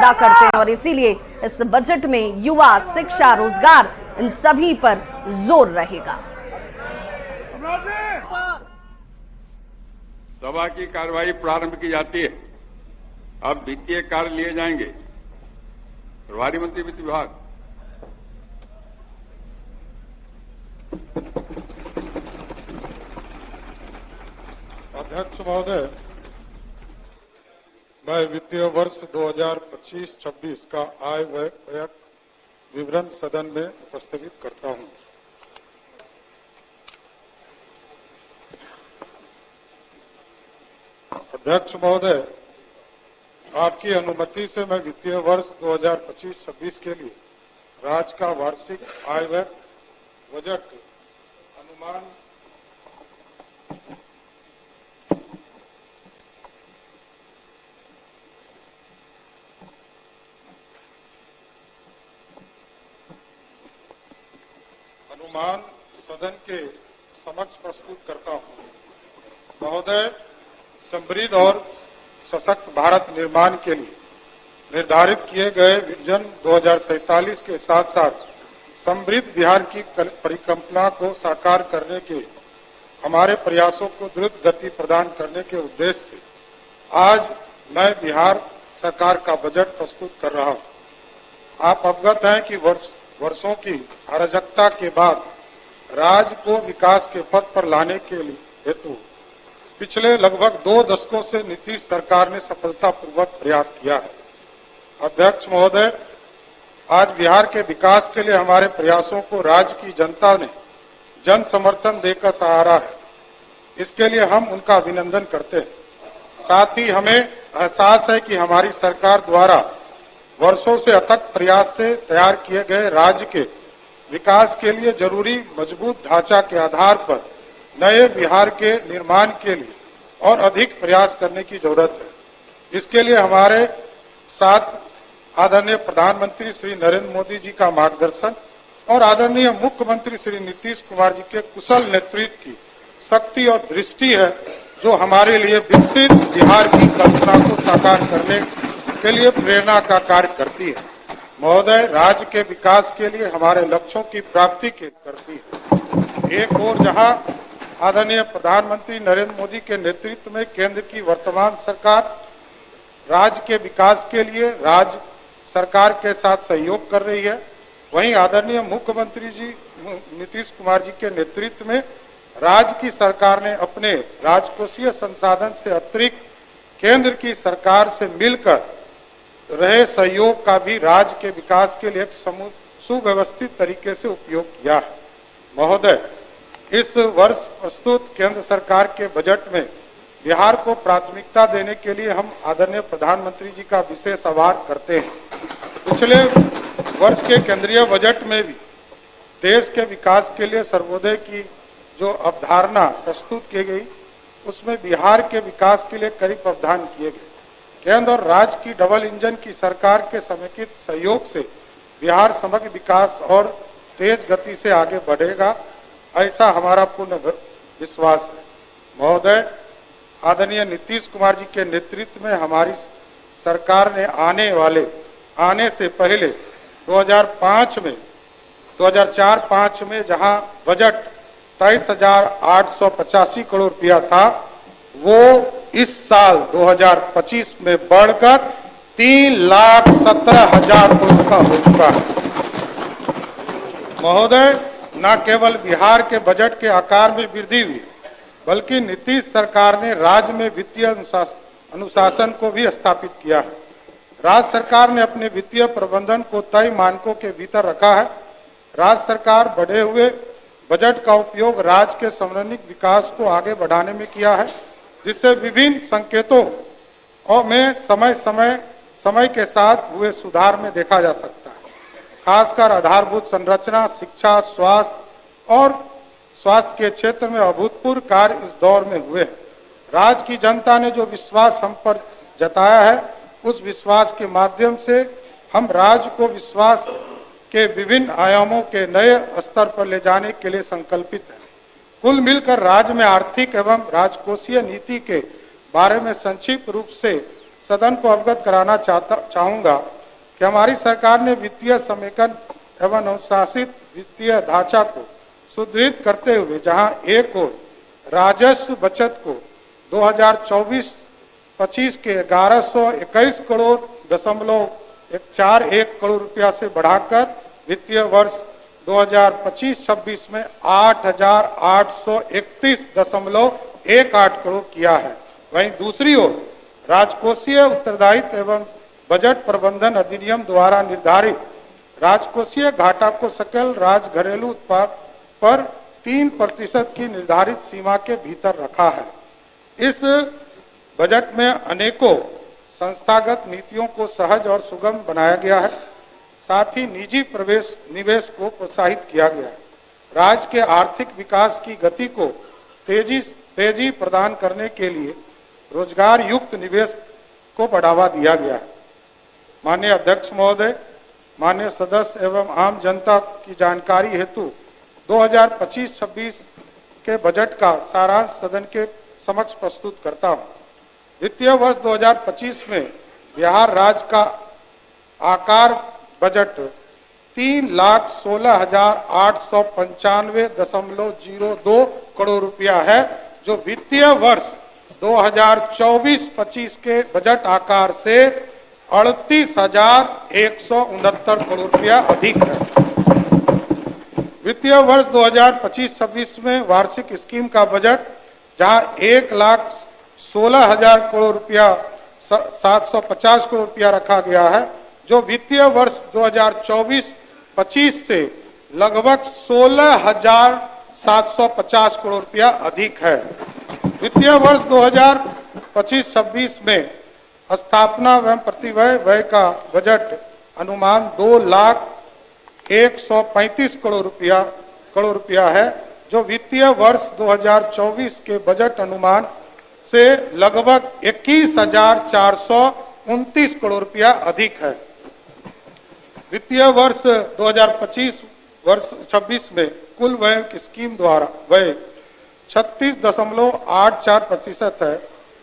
चिंता करते हैं और इसीलिए इस बजट में युवा, शिक्षा, रोजगार इन सभी पर जोर रहेगा। सभा की कार्यवाही प्रारंभ की जाती है। अब वित्तीय कार्य लिए जाएंगे। प्रभारी मंत्री वित्त विभाग। अध्यक्ष महोदय, मैं वित्तीय वर्ष 2025-26 का आय व्यय विवरण सदन में उपस्थापित करता हूं। अध्यक्ष महोदय, आपकी अनुमति से मैं वित्तीय वर्ष 2025-26 के लिए राज्य का वार्षिक आय व्यय बजट अनुमान सदन के समक्ष प्रस्तुत करता हूं। महोदय, समृद्ध और सशक्त भारत निर्माण के लिए निर्धारित किए गए विजन 2047 के साथ साथ समृद्ध बिहार की परिकल्पना को साकार करने के हमारे प्रयासों को द्रुत गति प्रदान करने के उद्देश्य से आज मैं बिहार सरकार का बजट प्रस्तुत कर रहा हूं। आप अवगत हैं कि वर्षों की अराजकता के बाद राज्य को विकास के पथ पर लाने के लिए हेतु पिछले लगभग 2 दशकों से नीतीश सरकार ने सफलतापूर्वक प्रयास किया है। अध्यक्ष महोदय, आज बिहार के विकास के लिए हमारे प्रयासों को राज्य की जनता ने जन समर्थन देकर सराहा है। इसके लिए हम उनका अभिनंदन करते हैं। साथ ही हमें एहसास है कि हमारी सरकार द्वारा वर्षों से अथक प्रयास से तैयार किए गए राज्य के विकास के लिए जरूरी मजबूत ढांचा के आधार पर नए बिहार के निर्माण के लिए और अधिक प्रयास करने की जरूरत है। इसके लिए हमारे साथ आदरणीय प्रधानमंत्री श्री नरेंद्र मोदी जी का मार्गदर्शन और आदरणीय मुख्यमंत्री श्री नीतीश कुमार जी के कुशल नेतृत्व की शक्ति और दृष्टि है, जो हमारे लिए विकसित बिहार की कल्पना को साकार करने के लिए प्रेरणा का कार्य करती है। महोदय, राज्य के विकास के लिए हमारे लक्ष्यों की प्राप्ति के करती है। एक ओर जहां आदरणीय प्रधानमंत्री नरेंद्र मोदी के नेतृत्व में केंद्र की वर्तमान सरकार राज्य के विकास के लिए राज्य सरकार के साथ सहयोग कर रही है, वहीं आदरणीय मुख्यमंत्री जी नीतीश कुमार जी के नेतृत्व में राज्य की सरकार ने अपने राजकोषीय संसाधन से अतिरिक्त केंद्र की सरकार से मिलकर रहे सहयोग का भी राज्य के विकास के लिए एक सुव्यवस्थित तरीके से उपयोग किया है। महोदय, इस वर्ष प्रस्तुत केंद्र सरकार के बजट में बिहार को प्राथमिकता देने के लिए हम आदरणीय प्रधानमंत्री जी का विशेष आभार करते हैं। पिछले वर्ष के केंद्रीय बजट में भी देश के विकास के लिए सर्वोदय की जो अवधारणा प्रस्तुत की गई, उसमें बिहार के विकास के लिए कई प्रावधान किए गए। केंद्र और राज्य की डबल इंजन की सरकार के समेकित सहयोग से बिहार समग्र विकास और तेज गति से आगे बढ़ेगा, ऐसा हमारा पूर्ण विश्वास है। महोदय, आदरणीय नीतीश कुमार जी के नेतृत्व में हमारी सरकार ने आने से पहले 2004-5 में जहां बजट 23,885 करोड़ रुपया था, वो इस साल 2025 में बढ़कर 3,17,000 करोड़ का हो चुका है। महोदय, न केवल बिहार के बजट के आकार में वृद्धि हुई, बल्कि नीतीश सरकार ने राज्य में वित्तीय अनुशासन को भी स्थापित किया है। राज्य सरकार ने अपने वित्तीय प्रबंधन को तय मानकों के भीतर रखा है। राज्य सरकार बढ़े हुए बजट का उपयोग राज्य के समन्वित विकास को आगे बढ़ाने में किया है, जिससे विभिन्न संकेतों और में समय के साथ हुए सुधार में देखा जा सकता है। खासकर आधारभूत संरचना, शिक्षा, स्वास्थ्य के क्षेत्र में अभूतपूर्व कार्य इस दौर में हुए। राज्य की जनता ने जो विश्वास हम पर जताया है, उस विश्वास के माध्यम से हम राज्य को विश्वास के विभिन्न आयामों के नए स्तर पर ले जाने के लिए संकल्पित है। कुल मिलकर राज्य में आर्थिक एवं राजकोषीय नीति के बारे में संक्षिप्त रूप से सदन को अवगत कराना चाहूंगा। कि हमारी सरकार ने वित्तीय समेकन एवं अनुशासित वित्तीय ढांचा को सुदृढ़ करते हुए जहां एक ओर राजस्व बचत को 2024-25 के 1121 करोड़ दशमलव 41 करोड़ रुपया से बढ़ाकर वित्तीय वर्ष 2025-26 में 8,831.18 करोड़ किया है। वहीं दूसरी ओर राजकोषीय उत्तरदायित्व एवं बजट प्रबंधन अधिनियम द्वारा निर्धारित राजकोषीय घाटा को सकल राज्य घरेलू उत्पाद पर 3% की निर्धारित सीमा के भीतर रखा है। इस बजट में अनेकों संस्थागत नीतियों को सहज और सुगम बनाया गया है। साथ ही निजी निवेश को प्रोत्साहित किया गया है। राज्य के आर्थिक विकास की गति को तेजी प्रदान करने के लिए रोजगार युक्त निवेश को बढ़ावा दिया गया है। माननीय अध्यक्ष महोदय, माननीय सदस्य एवं आम जनता की जानकारी हेतु 2025-26 के बजट का सारांश सदन के समक्ष प्रस्तुत करता हूं। वित्तीय वर्ष 2025 में बिहार राज्य का आकार बजट 3,16,895.02 करोड़ रुपया है, जो वित्तीय वर्ष 2024-25 के बजट आकार से 38,169 करोड़ रुपया अधिक है। वित्तीय वर्ष 2025-26 में वार्षिक स्कीम का बजट जहां 1,16,000 करोड़ रुपया 750 करोड़ रुपया रखा गया है, जो वित्तीय वर्ष 2024-25 से लगभग 16,750 करोड़ रुपया अधिक है। वित्तीय वर्ष 2025-26 में स्थापना एवं प्रतिव्यय व्यय का बजट अनुमान 2,135 करोड़ रुपया है, जो वित्तीय वर्ष 2024 के बजट अनुमान से लगभग 21,429 करोड़ रुपया अधिक है। वित्तीय वर्ष 2025-26 में कुल व्यय की स्कीम द्वारा व्यय 36.84% है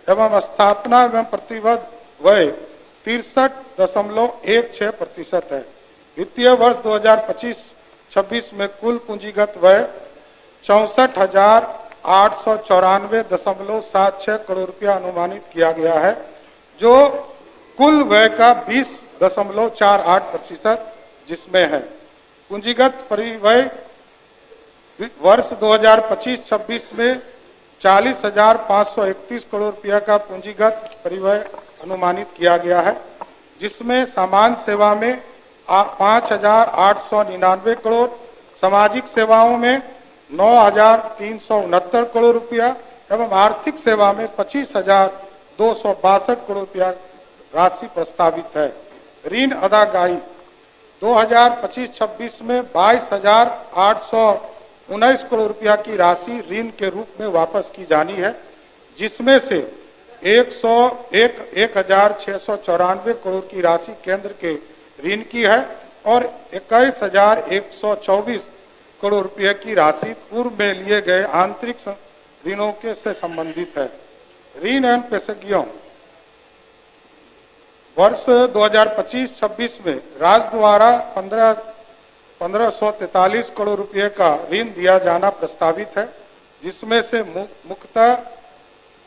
एवं स्थापना एवं प्रतिव्यय व्यय 63.16% है। वित्तीय वर्ष 2025-26 में कुल पूंजीगत व्यय 64,894.76 करोड़ रुपया अनुमानित किया गया है, जो कुल व्यय का 20.48% जिसमें है। पूंजीगत परिव्यय वर्ष 2025-26 में 40,531 करोड़ रुपया का पूंजीगत परिव्यय अनुमानित किया गया है, जिसमें सामान्य सेवा में 5,899 करोड़, सामाजिक सेवाओं में 9,369 करोड़ रुपया एवं आर्थिक सेवा में 25,262 करोड़ रुपया राशि प्रस्तावित है। ऋण अदायगी 2025-26 में 22,819 करोड़ रुपया की राशि ऋण के रूप में वापस की जानी है, जिसमें से 1,694 करोड़ की राशि केंद्र के ऋण की है और 21,124 करोड़ रुपये की राशि पूर्व में लिए गए आंतरिक ऋणों के से संबंधित है। ऋण एवं पेशगियों वर्ष 2025-26 में राज्य द्वारा 1,543 करोड़ रुपये का ऋण दिया जाना प्रस्तावित है, जिसमें से मुख्यतः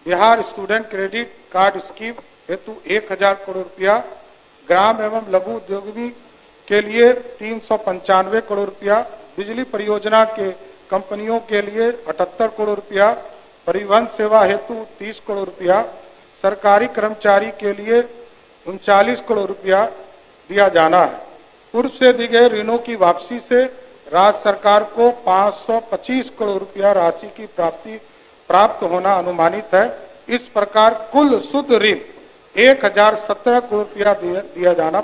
Bihar student credit card scheme हेतु 1,000 करोड़ रुपया, ग्राम एवं लघु उद्योगी के लिए 395 करोड़ रुपया, बिजली परियोजना के कंपनियों के लिए 78 करोड़ रुपया, परिवहन सेवा हेतु 30 करोड़ रुपया, सरकारी कर्मचारी के लिए 39 करोड़ रुपया दिया जाना है। पूर्व से दी गए ऋणों की वापसी से राज्य सरकार को 525 करोड़ रुपया राशि की प्राप्त होना अनुमानित है। इस प्रकार कुल शुद्ध ऋण 1,017 करोड़ रुपया दिया जाना